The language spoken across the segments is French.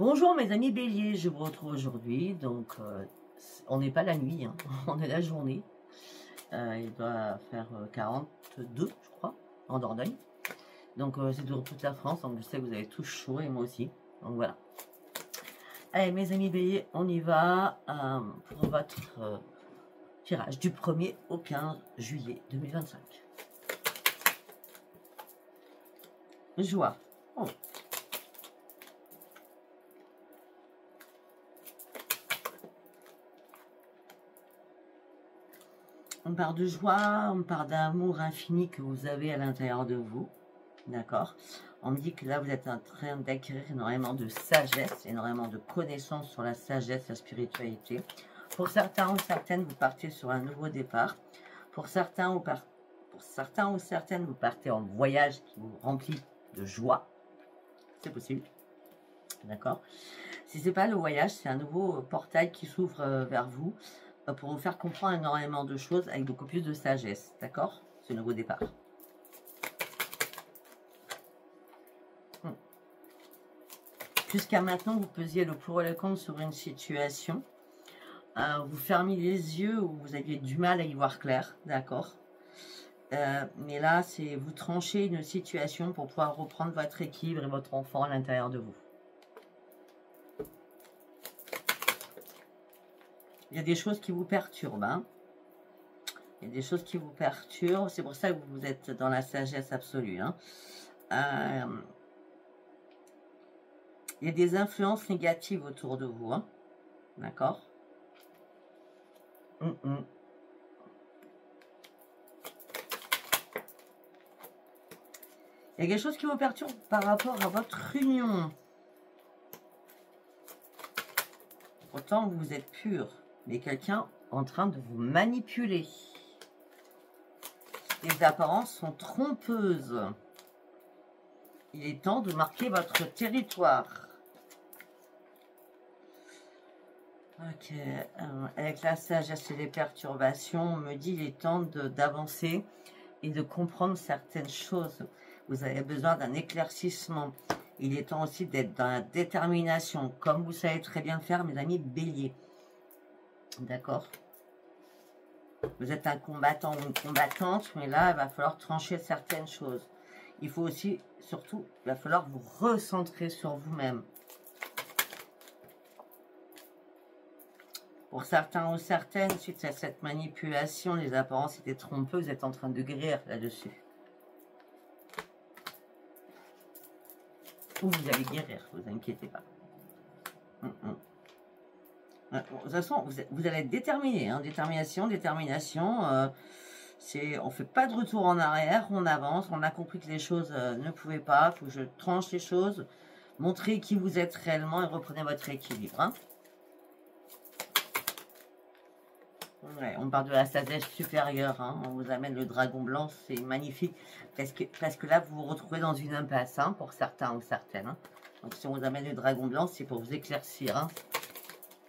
Bonjour mes amis béliers, je vous retrouve aujourd'hui, donc on n'est pas la nuit, hein, on est la journée. Il doit faire 42 je crois, en Dordogne. Donc c'est de toute la France, donc je sais que vous avez tous chaud et moi aussi, donc voilà. Allez mes amis béliers, on y va pour votre tirage du 1er au 15 juillet 2025. Joie. Oh. On parle de joie, on parle d'amour infini que vous avez à l'intérieur de vous. D'accord? On me dit que là, vous êtes en train d'acquérir énormément de sagesse, énormément de connaissances sur la sagesse, la spiritualité. Pour certains ou certaines, vous partez sur un nouveau départ. Pour certains ou certaines, vous partez en voyage qui vous remplit de joie. C'est possible. D'accord? Si ce n'est pas le voyage, c'est un nouveau portail qui s'ouvre vers vous pour vous faire comprendre énormément de choses avec beaucoup plus de sagesse. D'accord? Ce nouveau départ. Jusqu'à maintenant, vous pesiez le pour et le contre sur une situation. Vous fermiez les yeux ou vous aviez du mal à y voir clair. D'accord? Mais là, c'est vous tranchez une situation pour pouvoir reprendre votre équilibre et votre enfant à l'intérieur de vous. Il y a des choses qui vous perturbent. Hein. Il y a des choses qui vous perturbent. C'est pour ça que vous êtes dans la sagesse absolue. Hein. Il y a des influences négatives autour de vous. Hein. D'accord? Il y a quelque chose qui vous perturbe par rapport à votre union. Pourtant, vous êtes pur. Mais quelqu'un en train de vous manipuler. Les apparences sont trompeuses. Il est temps de marquer votre territoire. Ok. Avec la sagesse et les perturbations, on me dit qu'il est temps d'avancer et de comprendre certaines choses. Vous avez besoin d'un éclaircissement. Il est temps aussi d'être dans la détermination, comme vous savez très bien faire, mes amis béliers. D'accord? Vous êtes un combattant ou une combattante, mais là, il va falloir trancher certaines choses. Il faut aussi, surtout, il va falloir vous recentrer sur vous-même. Pour certains ou certaines, suite à cette manipulation, les apparences étaient trompeuses, vous êtes en train de guérir là-dessus. Ou vous allez guérir, ne vous inquiétez pas. De toute façon, vous allez être déterminé. Hein, détermination. On ne fait pas de retour en arrière, on avance. On a compris que les choses ne pouvaient pas. Il faut que je tranche les choses. Montrez qui vous êtes réellement et reprenez votre équilibre. Hein. Ouais, on parle de la sagesse supérieure. Hein, on vous amène le dragon blanc, c'est magnifique. Parce que là, vous vous retrouvez dans une impasse, hein, pour certains ou certaines. Hein. Donc si on vous amène le dragon blanc, c'est pour vous éclaircir. Hein.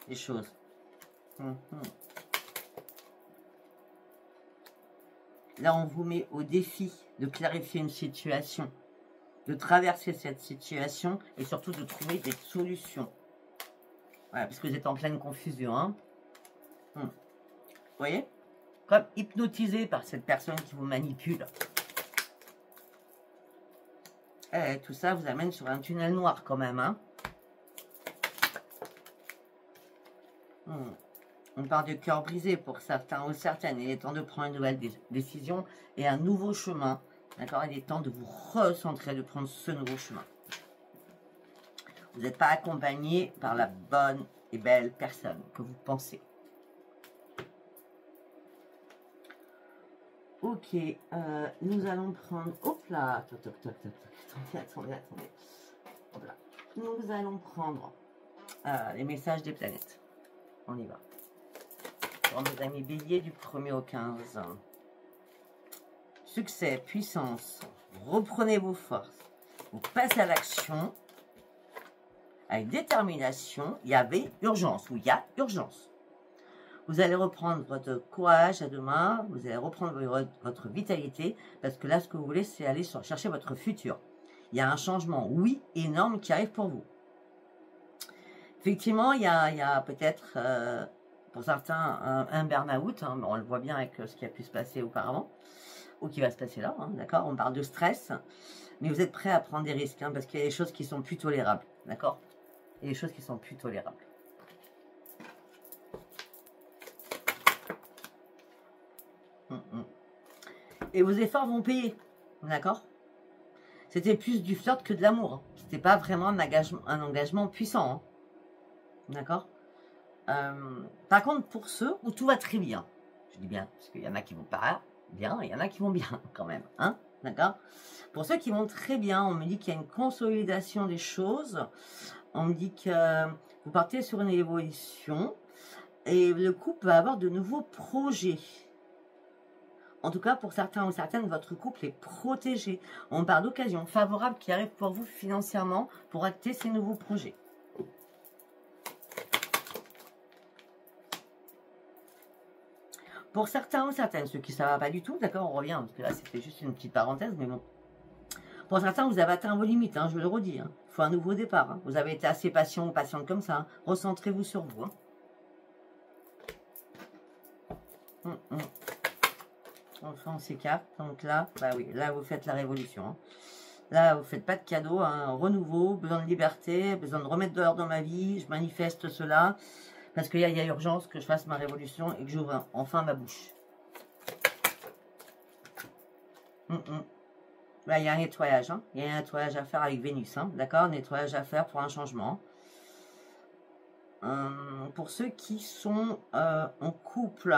Les choses. Là, on vous met au défi de clarifier une situation, de traverser cette situation et surtout de trouver des solutions. Voilà, parce que vous êtes en pleine confusion. Hein. Vous voyez? Comme hypnotisé par cette personne qui vous manipule. Et tout ça vous amène sur un tunnel noir quand même. Hein. On parle de cœur brisé pour certains ou certaines. Il est temps de prendre une nouvelle décision et un nouveau chemin. D'accord? Il est temps de vous recentrer, de prendre ce nouveau chemin. Vous n'êtes pas accompagné par la bonne et belle personne que vous pensez. Ok, nous allons prendre... Hop là, attendez. Hop là. Nous allons prendre les messages des planètes. On y va. Pour mes amis béliers du 1er au 15. Succès, puissance, reprenez vos forces. Vous passez à l'action avec détermination. Il y avait urgence, ou il y a urgence. Vous allez reprendre votre courage à deux mains. Vous allez reprendre votre vitalité. Parce que là, ce que vous voulez, c'est aller chercher votre futur. Il y a un changement, oui, énorme qui arrive pour vous. Effectivement, il y a peut-être, pour certains, un burn-out. Hein, on le voit bien avec ce qui a pu se passer auparavant, ou qui va se passer là, hein, d'accord? On parle de stress, mais vous êtes prêt à prendre des risques, hein, parce qu'il y a des choses qui sont plus tolérables, d'accord? Il y a des choses qui sont plus tolérables. Et vos efforts vont payer, d'accord? C'était plus du flirt que de l'amour. Hein. C'était pas vraiment un engagement puissant, hein, d'accord? Par contre, pour ceux où tout va très bien, je dis bien, parce qu'il y en a qui vont pas bien, il y en a qui vont bien quand même, hein, d'accord? Pour ceux qui vont très bien, on me dit qu'il y a une consolidation des choses, on me dit que vous partez sur une évolution, et le couple va avoir de nouveaux projets. En tout cas, pour certains ou certaines, votre couple est protégé. On parle d'occasions favorables qui arrivent pour vous financièrement pour acter ces nouveaux projets. Pour certains ou certaines, ceux qui ne savent pas du tout, d'accord, on revient, parce que là, c'était juste une petite parenthèse, mais bon. Pour certains, vous avez atteint vos limites, hein, je le redis. Hein. Il faut un nouveau départ. Hein. Vous avez été assez patient ou patiente comme ça. Hein. Recentrez-vous sur vous. Hein. Enfin, on s'écarte. Donc là, bah oui, là, vous faites la révolution. Hein. Là, vous ne faites pas de cadeau. Hein. Renouveau, besoin de liberté, besoin de remettre de l'ordre dans ma vie. Je manifeste cela. Parce qu'il y a urgence que je fasse ma révolution et que j'ouvre enfin ma bouche. Là, il y a un nettoyage. Hein. Il y a un nettoyage à faire avec Vénus. Hein. D'accord? Nettoyage à faire pour un changement. Pour ceux qui sont en couple.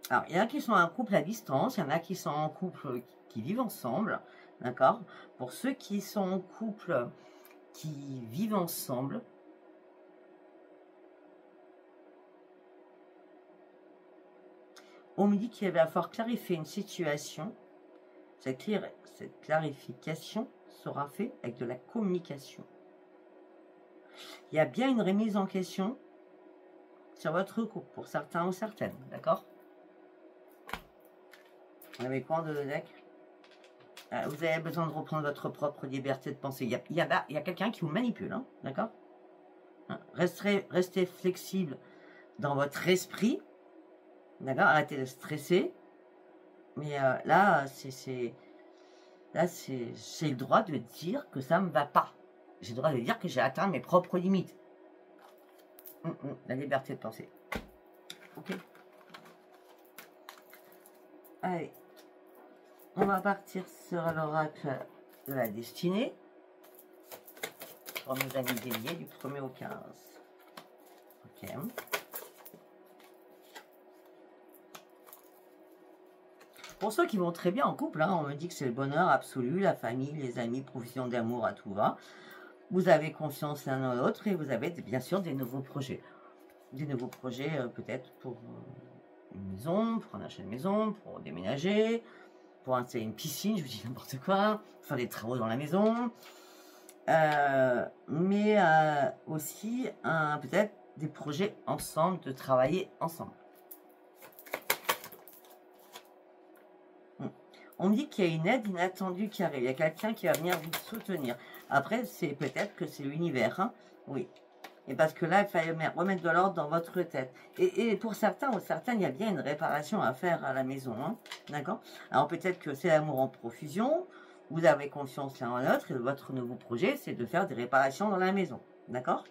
Alors, il y en a qui sont en couple à distance. Il y en a qui sont en couple qui vivent ensemble. D'accord? Pour ceux qui sont en couple qui vivent ensemble. On me dit qu'il va falloir clarifier une situation. Cette clarification sera faite avec de la communication. Il y a bien une remise en question sur votre couple, pour certains ou certaines, d'accord? Vous avez quoi de deck? Vous avez besoin de reprendre votre propre liberté de penser. Il y a quelqu'un qui vous manipule, hein, d'accord? Restez flexible dans votre esprit, d'accord? Arrêtez de stresser. Mais là, j'ai le droit de dire que ça ne me va pas. J'ai le droit de dire que j'ai atteint mes propres limites. La liberté de penser. Ok. Allez. On va partir sur l'oracle de la destinée. Pour nos amis déliés du 1er au 15. Ok. Pour ceux qui vont très bien en couple, hein, on me dit que c'est le bonheur absolu, la famille, les amis, provision d'amour à tout va. Vous avez confiance l'un dans l'autre et vous avez bien sûr des nouveaux projets. Des nouveaux projets peut-être pour une maison, pour un achat de maison, pour déménager, pour installer une piscine, je vous dis n'importe quoi, faire des travaux dans la maison. Mais aussi peut-être des projets ensemble, de travailler ensemble. On me dit qu'il y a une aide inattendue qui arrive. Il y a quelqu'un qui va venir vous soutenir. Après, c'est peut-être que c'est l'univers. Hein, oui. Et parce que là, il fallait remettre de l'ordre dans votre tête. Et pour certains ou certaines, il y a bien une réparation à faire à la maison. Hein, d'accord? Alors peut-être que c'est l'amour en profusion. Vous avez confiance l'un en l'autre. Et votre nouveau projet, c'est de faire des réparations dans la maison. D'accord?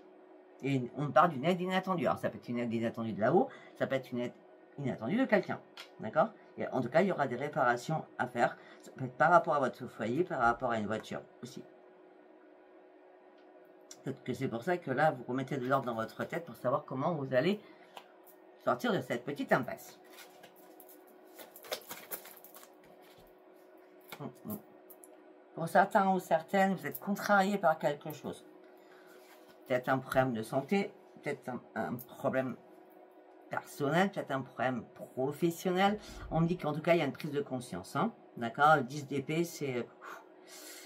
Et on parle d'une aide inattendue. Alors ça peut être une aide inattendue de là-haut. Ça peut être une aide inattendue de quelqu'un. D'accord? En tout cas, il y aura des réparations à faire. Ça peut être par rapport à votre foyer, par rapport à une voiture aussi. Peut-être que c'est pour ça que là, vous remettez de l'ordre dans votre tête pour savoir comment vous allez sortir de cette petite impasse. Pour certains ou certaines, vous êtes contrarié par quelque chose. Peut-être un problème de santé, peut-être un problème personnel, peut-être un problème professionnel. On me dit qu'en tout cas, il y a une prise de conscience. Hein, d'accord? Le 10 d'épée, c'est...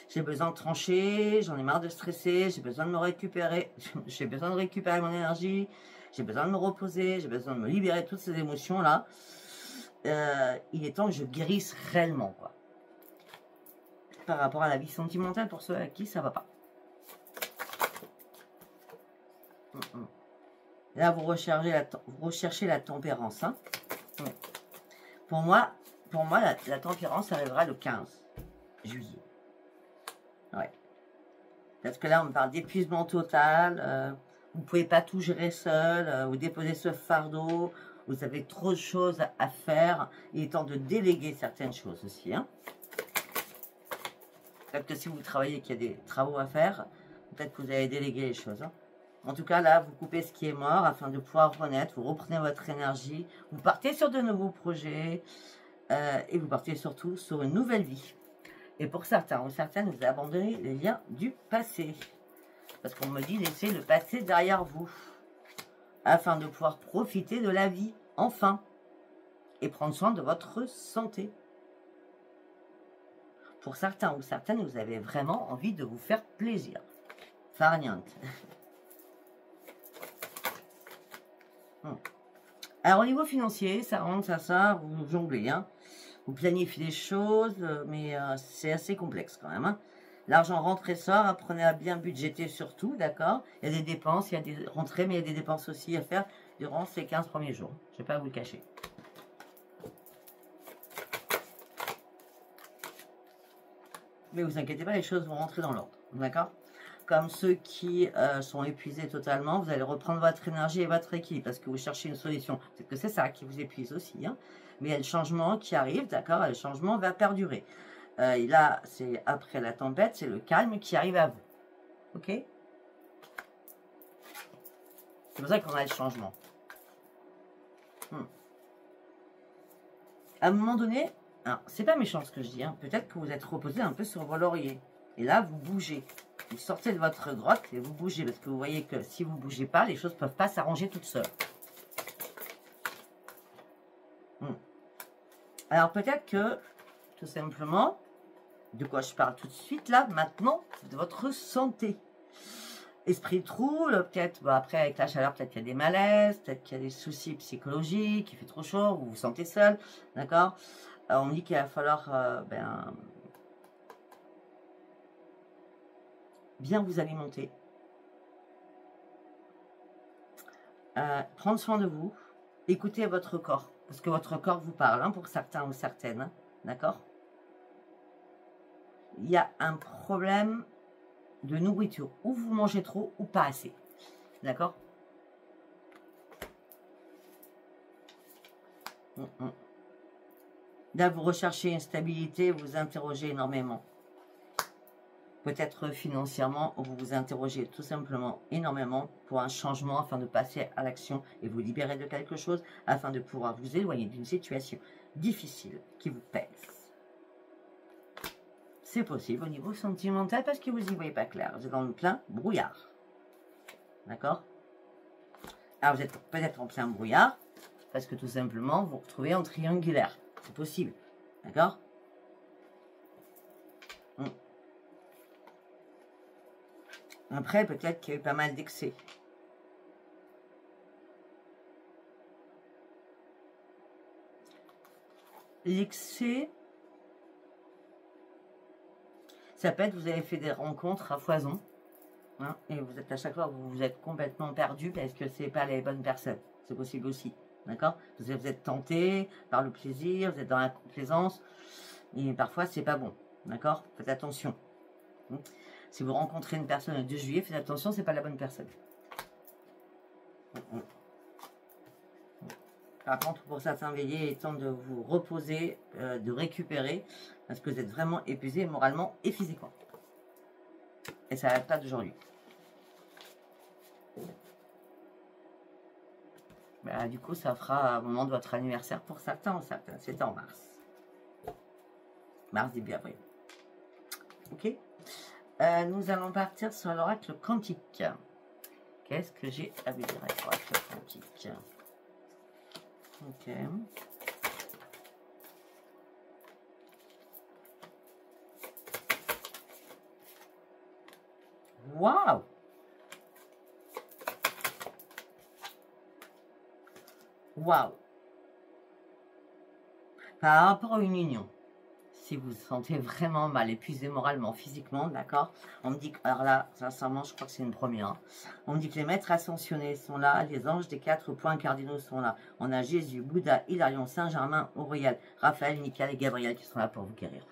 J'ai besoin de trancher, j'en ai marre de stresser, j'ai besoin de me récupérer, j'ai besoin de récupérer mon énergie, j'ai besoin de me reposer, j'ai besoin de me libérer de toutes ces émotions-là. Il est temps que je guérisse réellement, quoi. Par rapport à la vie sentimentale, pour ceux à qui ça va pas. Là, vous recherchez la tempérance. Hein. Pour moi, la tempérance arrivera le 15 juillet. Ouais. Parce que là, on me parle d'épuisement total. Vous ne pouvez pas tout gérer seul. Vous déposez ce fardeau. Vous avez trop de choses à faire. Il est temps de déléguer certaines choses aussi. Hein. Peut-être que si vous travaillez et qu'il y a des travaux à faire, peut-être que vous allez déléguer les choses. Hein. En tout cas, là, vous coupez ce qui est mort afin de pouvoir renaître. Vous reprenez votre énergie. Vous partez sur de nouveaux projets. Et vous partez surtout sur une nouvelle vie. Et pour certains ou certaines, vous abandonnez les liens du passé. Parce qu'on me dit laissez le passé derrière vous. Afin de pouvoir profiter de la vie, enfin. Et prendre soin de votre santé. Pour certains ou certaines, vous avez vraiment envie de vous faire plaisir. Farniente. Alors au niveau financier, ça rentre, ça sort, vous jonglez. Hein. Vous planifiez les choses, mais c'est assez complexe quand même. Hein. L'argent rentre et sort, apprenez à bien budgéter surtout, d'accord. Il y a des dépenses, il y a des rentrées, mais il y a des dépenses aussi à faire durant ces 15 premiers jours. Je ne vais pas vous le cacher. Mais vous inquiétez pas, les choses vont rentrer dans l'ordre, d'accord. Comme ceux qui sont épuisés totalement, vous allez reprendre votre énergie et votre équilibre parce que vous cherchez une solution. C'est que c'est ça qui vous épuise aussi. Hein. Mais il y a le changement qui arrive, d'accord. Le changement va perdurer. Et là, c'est après la tempête, c'est le calme qui arrive à vous. Ok. C'est pour ça qu'on a le changement. À un moment donné, alors c'est pas méchant ce que je dis, hein, peut-être que vous êtes reposé un peu sur vos lauriers. Et là, vous bougez. Vous sortez de votre grotte et vous bougez. Parce que vous voyez que si vous ne bougez pas, les choses ne peuvent pas s'arranger toutes seules. Alors peut-être que, tout simplement, de quoi je parle tout de suite là, maintenant, de votre santé. Esprit trouble, peut-être, bon, après avec la chaleur, peut-être qu'il y a des malaises, peut-être qu'il y a des soucis psychologiques, il fait trop chaud, vous vous sentez seul, d'accord. On me dit qu'il va falloir bien vous alimenter, prendre soin de vous, écoutez votre corps, parce que votre corps vous parle, hein, pour certains ou certaines, hein, d'accord. Il y a un problème de nourriture, ou vous mangez trop ou pas assez, d'accord. Là, vous recherchez une stabilité, vous interrogez énormément. Peut-être financièrement, vous vous interrogez tout simplement énormément pour un changement afin de passer à l'action et vous libérer de quelque chose afin de pouvoir vous éloigner d'une situation difficile qui vous pèse. C'est possible au niveau sentimental parce que vous n'y voyez pas clair. Vous êtes dans le plein brouillard. D'accord? Alors vous êtes peut-être en plein brouillard parce que tout simplement vous vous retrouvez en triangulaire. C'est possible. D'accord? Après, peut-être qu'il y a eu pas mal d'excès. L'excès, ça peut être, vous avez fait des rencontres à foison. Hein, et vous êtes à chaque fois, vous êtes complètement perdu parce que c'est pas les bonnes personnes. C'est possible aussi. D'accord? Vous êtes tenté par le plaisir, vous êtes dans la complaisance. Et parfois, c'est pas bon. D'accord? Faites attention. Si vous rencontrez une personne le 2 juillet, faites attention, c'est pas la bonne personne. Par contre, pour certains, veillez, il est temps de vous reposer, de récupérer, parce que vous êtes vraiment épuisé moralement et physiquement. Et ça n'arrête pas d'aujourd'hui. Bah, du coup, ça fera au moment de votre anniversaire pour certains ou certaines. C'est en mars. Mars, début avril. Ok. Nous allons partir sur l'oracle quantique. Qu'est-ce que j'ai à vous dire avec l'oracle quantique? Ok. Waouh! Waouh! Par rapport à une union, si vous vous sentez vraiment mal, épuisé moralement, physiquement, d'accord? On me dit que, alors là, sincèrement, je crois que c'est une première. Hein. On me dit que les maîtres ascensionnés sont là, les anges des 4 points cardinaux sont là. On a Jésus, Bouddha, Hilarion, Saint-Germain, Auriel, Raphaël, Michael et Gabriel qui sont là pour vous guérir.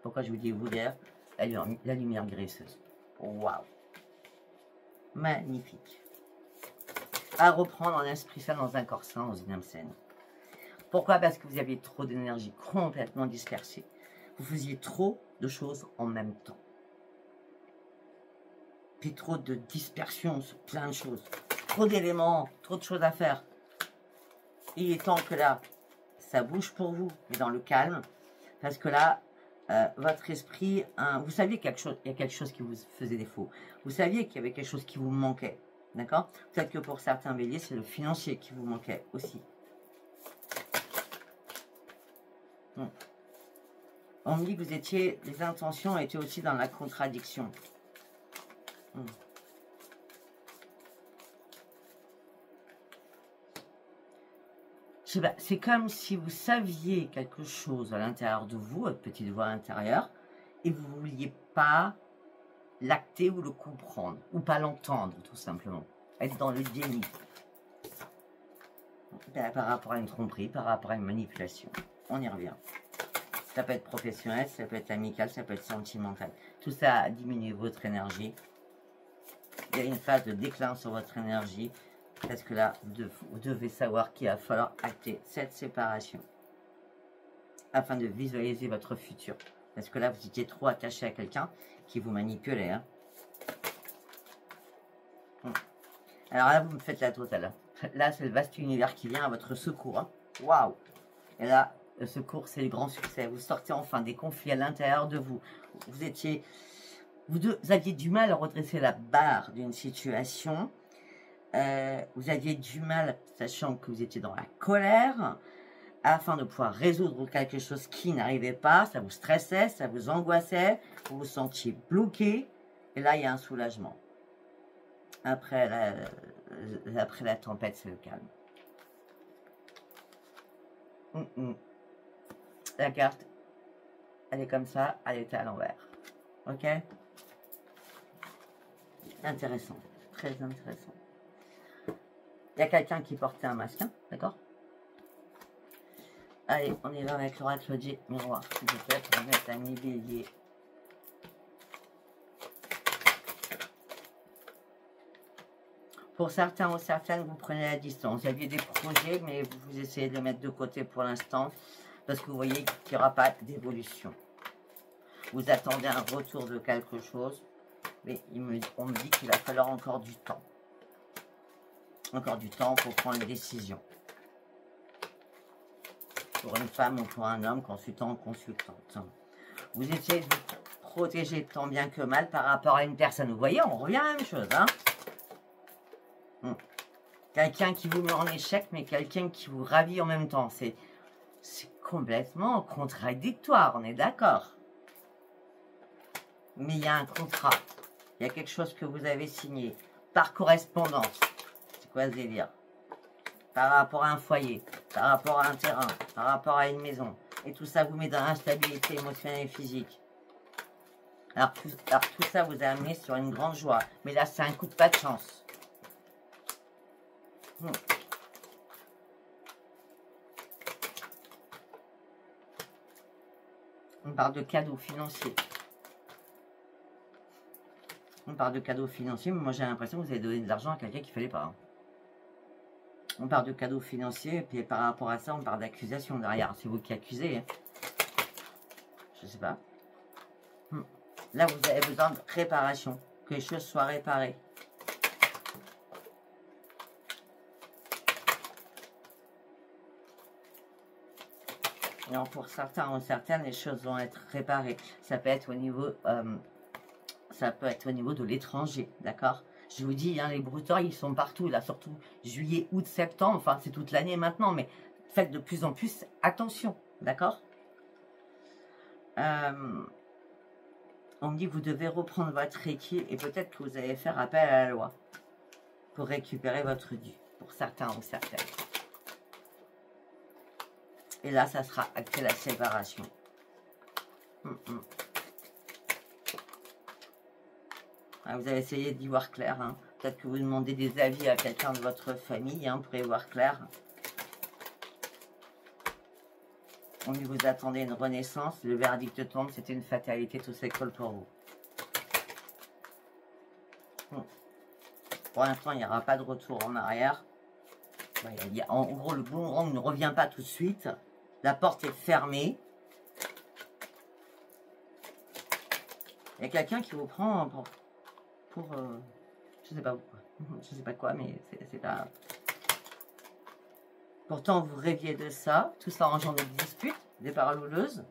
Pourquoi je vous dis vous guérir? La lumière guérisseuse. Waouh! Magnifique. À reprendre en esprit sain dans un corps sain, dans une âme saine. Pourquoi? Parce que vous aviez trop d'énergie complètement dispersée. Vous faisiez trop de choses en même temps. Puis trop de dispersion sur plein de choses. Trop d'éléments, trop de choses à faire. Il est temps que là, ça bouge pour vous, mais dans le calme. Parce que là, votre esprit, vous saviez qu'il y a quelque chose qui vous faisait défaut. Vous saviez qu'il y avait quelque chose qui vous manquait. D'accord? Peut-être que pour certains béliers, c'est le financier qui vous manquait aussi. On me dit que vous étiez, les intentions étaient aussi dans la contradiction. Je sais pas, c'est comme si vous saviez quelque chose à l'intérieur de vous, votre petite voix intérieure, et vous ne vouliez pas l'acter ou le comprendre, ou pas l'entendre, tout simplement. Être dans le déni. Par rapport à une tromperie, par rapport à une manipulation. On y revient. Ça peut être professionnel, ça peut être amical, ça peut être sentimental. Tout ça a diminué votre énergie. Il y a une phase de déclin sur votre énergie. Parce que là, vous devez savoir qu'il va falloir acter cette séparation. Afin de visualiser votre futur. Parce que là, vous étiez trop attaché à quelqu'un qui vous manipulait. Hein. Alors là, vous me faites la totale. Là, c'est le vaste univers qui vient à votre secours. Hein. Waouh! Et là, le secours, c'est le grand succès. Vous sortez enfin des conflits à l'intérieur de vous. Vous aviez du mal à redresser la barre d'une situation. Vous aviez du mal, sachant que vous étiez dans la colère, afin de pouvoir résoudre quelque chose qui n'arrivait pas. Ça vous stressait, ça vous angoissait, vous vous sentiez bloqué. Et là, il y a un soulagement. Après la tempête, c'est le calme. La carte, elle est comme ça, elle était à l'envers. Ok? Intéressant, très intéressant. Il y a quelqu'un qui portait un masque, hein, d'accord? Allez, on y va avec l'oracle du miroir, s'il vous plaît, pour mettre un bélier. Pour certains ou certaines, vous prenez la distance. Vous aviez des projets, mais vous essayez de les mettre de côté pour l'instant, parce que vous voyez qu'il n'y aura pas d'évolution. Vous attendez un retour de quelque chose, mais on me dit qu'il va falloir encore du temps. Encore du temps pour prendre une décision. Pour une femme ou pour un homme, consultant ou consultante. Vous essayez de vous protéger tant bien que mal par rapport à une personne. Vous voyez, on revient à la même chose. Hein. Quelqu'un qui vous met en échec, mais quelqu'un qui vous ravit en même temps. C'est complètement contradictoire, on est d'accord. Mais il y a un contrat. Il y a quelque chose que vous avez signé par correspondance. C'est quoi ce délire? Par rapport à un foyer, par rapport à un terrain, par rapport à une maison. Et tout ça vous met dans l'instabilité émotionnelle et physique. Alors tout ça vous a amené sur une grande joie. Mais là, c'est un coup de pas de chance. On parle de cadeaux financiers. On parle de cadeaux financiers, mais moi j'ai l'impression que vous avez donné de l'argent à quelqu'un qu'il ne fallait pas. Hein. On parle de cadeaux financiers, et puis par rapport à ça, on parle d'accusation derrière. C'est vous qui accusez. Hein. Je sais pas. Là, vous avez besoin de réparation. Que les choses soient réparées. Alors, pour certains ou certaines, les choses vont être réparées. Ça peut être au niveau, de l'étranger, d'accord? Je vous dis, hein, les brouteurs, ils sont partout, là, surtout juillet, août, septembre. Enfin, c'est toute l'année maintenant, mais faites de plus en plus attention, d'accord? On me dit que vous devez reprendre votre Reiki et peut-être que vous allez faire appel à la loi pour récupérer votre dû, pour certains ou certaines. Et là, ça sera acté la séparation. Ah, vous allez essayer d'y voir clair. Hein. Peut-être que vous demandez des avis à quelqu'un de votre famille pour y voir clair. On dit vous attendez une renaissance. Le verdict tombe, c'était une fatalité, tout s'écoule pour vous. Pour l'instant, il n'y aura pas de retour en arrière. En gros, le boomerang ne revient pas tout de suite. La porte est fermée. Il y a quelqu'un qui vous prend pour je sais pas pourquoi. Je sais pas quoi, mais c'est pas... Pourtant, vous rêviez de ça. Tout ça engendre des disputes, des paroles houleuses.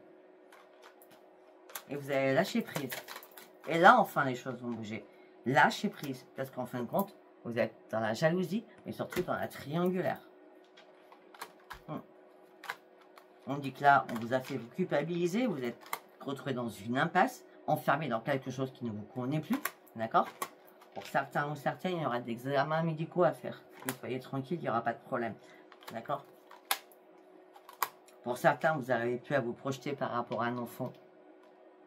Et vous allez lâcher prise. Et là, enfin, les choses vont bouger. Lâchez prise. Parce qu'en fin de compte, vous êtes dans la jalousie, mais surtout dans la triangulaire. On dit que là, on vous a fait vous culpabiliser. Vous êtes retrouvé dans une impasse, enfermé dans quelque chose qui ne vous convenait plus. D'accord? Pour certains ou certaines, il y aura des examens médicaux à faire. Que vous soyez tranquille, il n'y aura pas de problème. D'accord? Pour certains, vous avez pu à vous projeter par rapport à un enfant.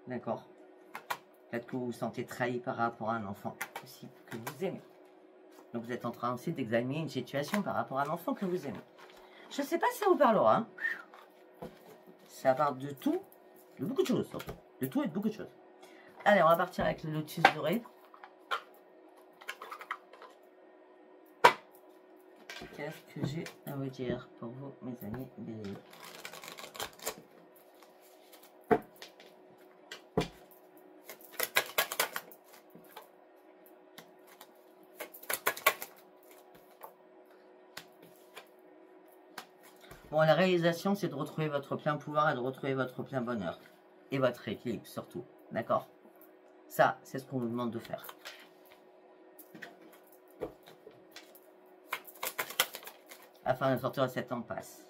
D'accord? Peut-être que vous vous sentez trahi par rapport à un enfant aussi que vous aimez. Donc vous êtes en train aussi d'examiner une situation par rapport à un enfant que vous aimez. Je ne sais pas si ça vous parlera. Hein. Ça parle de tout, de beaucoup de choses surtout. De tout et de beaucoup de choses. Allez, on va partir avec le lotus doré. Qu'est-ce que j'ai à vous dire pour vous, mes amis béliers? Bon, la réalisation, c'est de retrouver votre plein pouvoir et de retrouver votre plein bonheur. Et votre équilibre, surtout. D'accord? Ça, c'est ce qu'on vous demande de faire. Afin de sortir de cette impasse.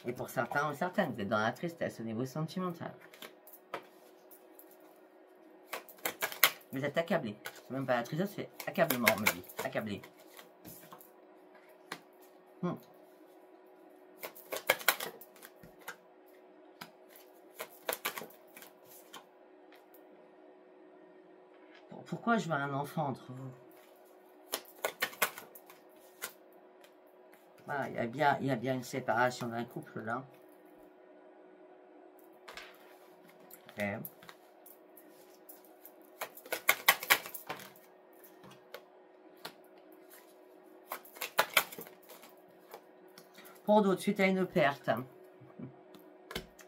Et pour certains ou certaines, vous êtes dans la tristesse au niveau sentimental. Vous êtes accablé. C'est même pas la tristesse, c'est accablement, on me dit. Accablé. Pourquoi je veux un enfant entre vous? Voilà, il y a bien une séparation d'un couple là. Okay. Pour d'autres, suite à une perte,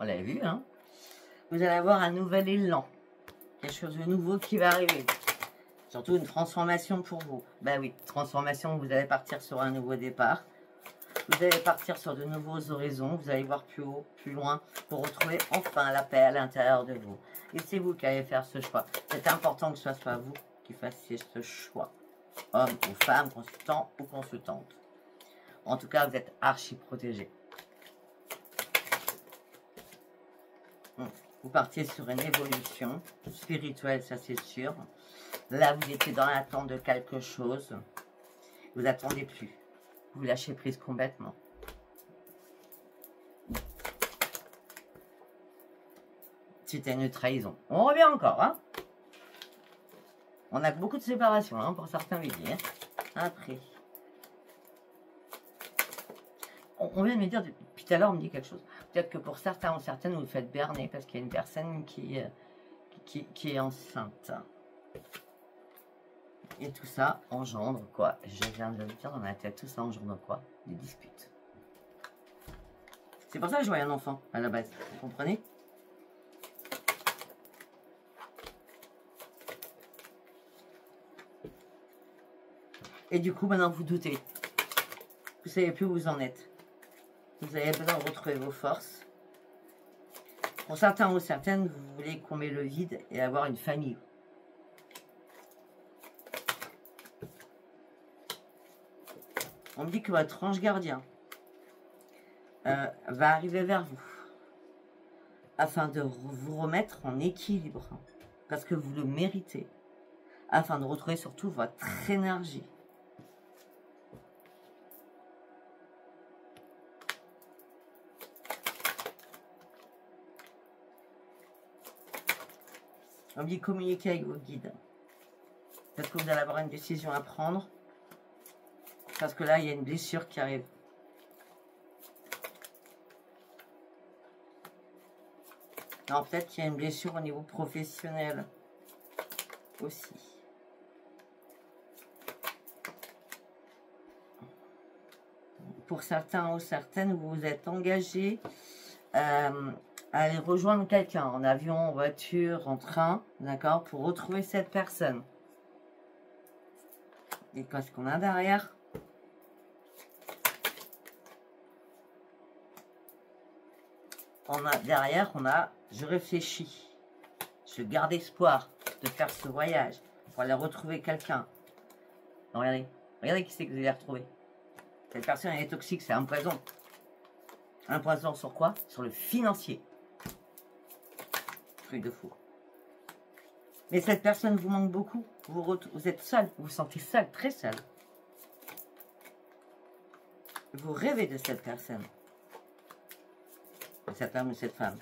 on l'avait vu, hein, vous allez avoir un nouvel élan. Quelque chose de nouveau qui va arriver. Surtout une transformation pour vous. Ben oui, transformation, vous allez partir sur un nouveau départ. Vous allez partir sur de nouveaux horizons. Vous allez voir plus haut, plus loin, pour retrouver enfin la paix à l'intérieur de vous. Et c'est vous qui allez faire ce choix. C'est important que ce soit vous qui fassiez ce choix. Homme ou femme, consultant ou consultante. En tout cas, vous êtes archi protégé. Vous partiez sur une évolution spirituelle, ça c'est sûr. Là, vous étiez dans l'attente de quelque chose. Vous n'attendez plus. Vous lâchez prise complètement. C'était une trahison. On revient encore, hein. On a beaucoup de séparation, hein, pour certains médias. Hein. Après. On vient de me dire, depuis tout à l'heure, on me dit quelque chose. Peut-être que pour certains ou certaines, vous le faites berner parce qu'il y a une personne qui est enceinte. Et tout ça engendre quoi? Je viens de le dire dans ma tête, tout ça engendre quoi? Des disputes. C'est pour ça que je voyais un enfant à la base, vous comprenez? Et du coup, maintenant vous doutez. Vous savez plus où vous en êtes. Vous avez besoin de retrouver vos forces. Pour certains ou certaines, vous voulez combler le vide et avoir une famille. On me dit que votre ange gardien va arriver vers vous afin de vous remettre en équilibre parce que vous le méritez, afin de retrouver surtout votre énergie. On me dit communiquer avec vos guides. Peut-être que vous allez avoir une décision à prendre. Parce que là, il y a une blessure qui arrive. Non, peut-être qu'il y a une blessure au niveau professionnel aussi. Pour certains ou certaines, vous vous êtes engagés à aller rejoindre quelqu'un en avion, en voiture, en train, d'accord, pour retrouver cette personne. Et qu'est-ce qu'on a derrière? Derrière, on a je réfléchis. Je garde espoir de faire ce voyage pour aller retrouver quelqu'un. Regardez, regardez qui c'est que vous allez retrouver. Cette personne, elle est toxique, c'est un poison. Un poison sur quoi? Sur le financier. Truc de fou. Mais cette personne vous manque beaucoup. Vous êtes seul, vous vous sentez seul, très seul. Vous rêvez de cette personne. De cet homme ou cette femme.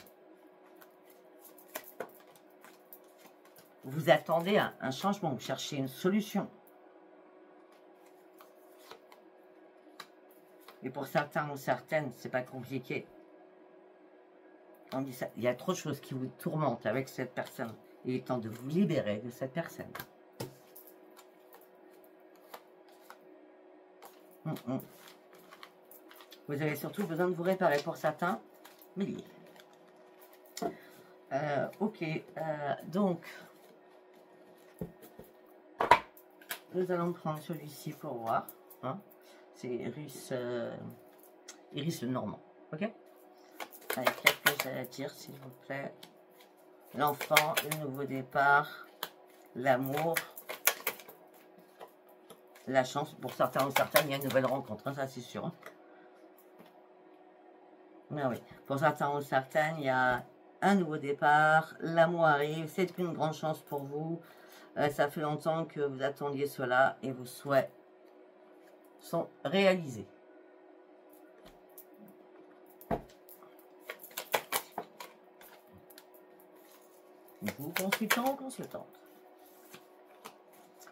Vous attendez un changement, vous cherchez une solution. Et pour certains ou certaines, c'est pas compliqué. On dit ça, il y a trop de choses qui vous tourmentent avec cette personne. Il est temps de vous libérer de cette personne. Vous avez surtout besoin de vous réparer pour certains, milliers. Ok, donc, nous allons prendre celui-ci pour voir. Hein. C'est Iris, Iris le Normand. Ok. Allez, qu'est-ce que j'ai à dire, s'il vous plaît? L'enfant, le nouveau départ, l'amour, la chance. Pour certains ou certaines, il y a une nouvelle rencontre, hein, ça c'est sûr. Hein. Mais oui, pour certains ou certaines, il y a un nouveau départ, l'amour arrive, c'est une grande chance pour vous. Ça fait longtemps que vous attendiez cela et vos souhaits sont réalisés. Vous, consultant ou consultante,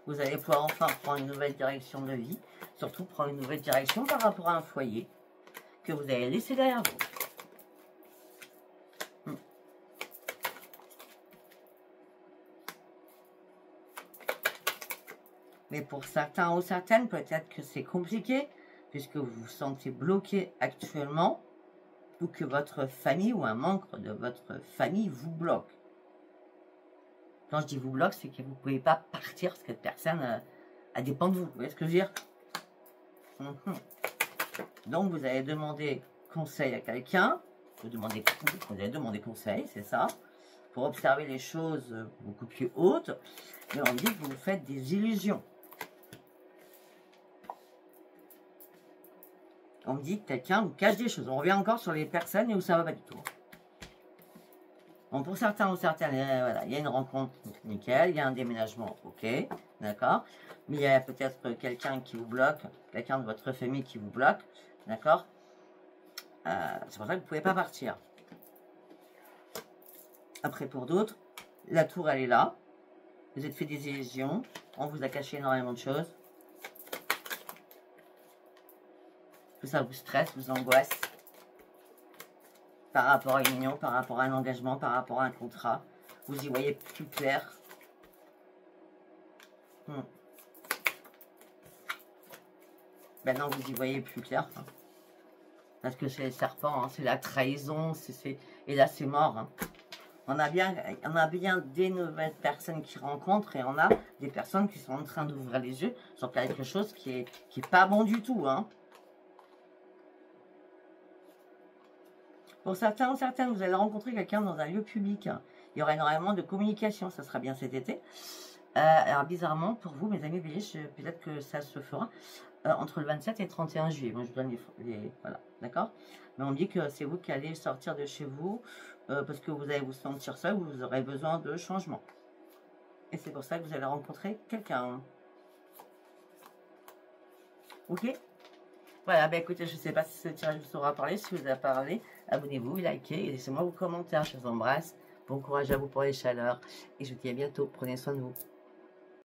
vous allez pouvoir enfin prendre une nouvelle direction de vie, surtout prendre une nouvelle direction par rapport à un foyer que vous avez laissé derrière vous. Mais pour certains ou certaines, peut-être que c'est compliqué, puisque vous vous sentez bloqué actuellement, ou que votre famille ou un membre de votre famille vous bloque. Quand je dis vous bloque, c'est que vous ne pouvez pas partir, parce que cette personne, elle dépend de vous. Vous voyez ce que je veux dire? Donc, vous allez demander conseil à quelqu'un, vous allez demander conseil, c'est ça, pour observer les choses beaucoup plus hautes, mais on dit que vous faites des illusions. On me dit que quelqu'un vous cache des choses. On revient encore sur les personnes et où ça va pas du tout. Bon, pour certains ou certaines, voilà, il y a une rencontre nickel, il y a un déménagement, ok, d'accord. Mais il y a peut-être quelqu'un qui vous bloque, quelqu'un de votre famille qui vous bloque, d'accord. C'est pour ça que vous ne pouvez pas partir. Après, pour d'autres, la tour, elle est là. Vous êtes fait des illusions. On vous a caché énormément de choses. Tout ça vous stresse, vous angoisse. Par rapport à une union, par rapport à un engagement, par rapport à un contrat. Vous y voyez plus clair. Maintenant, vous y voyez plus clair. Hein. Parce que c'est les serpents, hein, c'est la trahison. Et là, c'est mort. Hein. On a bien des nouvelles personnes qui rencontrent et on a des personnes qui sont en train d'ouvrir les yeux sur quelque chose qui est pas bon du tout. Hein. Pour certains ou certaines, vous allez rencontrer quelqu'un dans un lieu public. Hein. Il y aura énormément de communication, ça sera bien cet été. Alors bizarrement, pour vous, mes amis béliers, peut-être que ça se fera entre le 27 et le 31 juillet. Moi, je donne les voilà, d'accord. Mais on me dit que c'est vous qui allez sortir de chez vous parce que vous allez vous sentir seul, vous aurez besoin de changement. Et c'est pour ça que vous allez rencontrer quelqu'un. Ok. Voilà, bah écoutez, je ne sais pas si ce tirage vous aura parlé. Si vous a parlé, abonnez-vous, likez et laissez-moi vos commentaires. Je vous embrasse. Bon courage à vous pour les chaleurs. Et je vous dis à bientôt. Prenez soin de vous.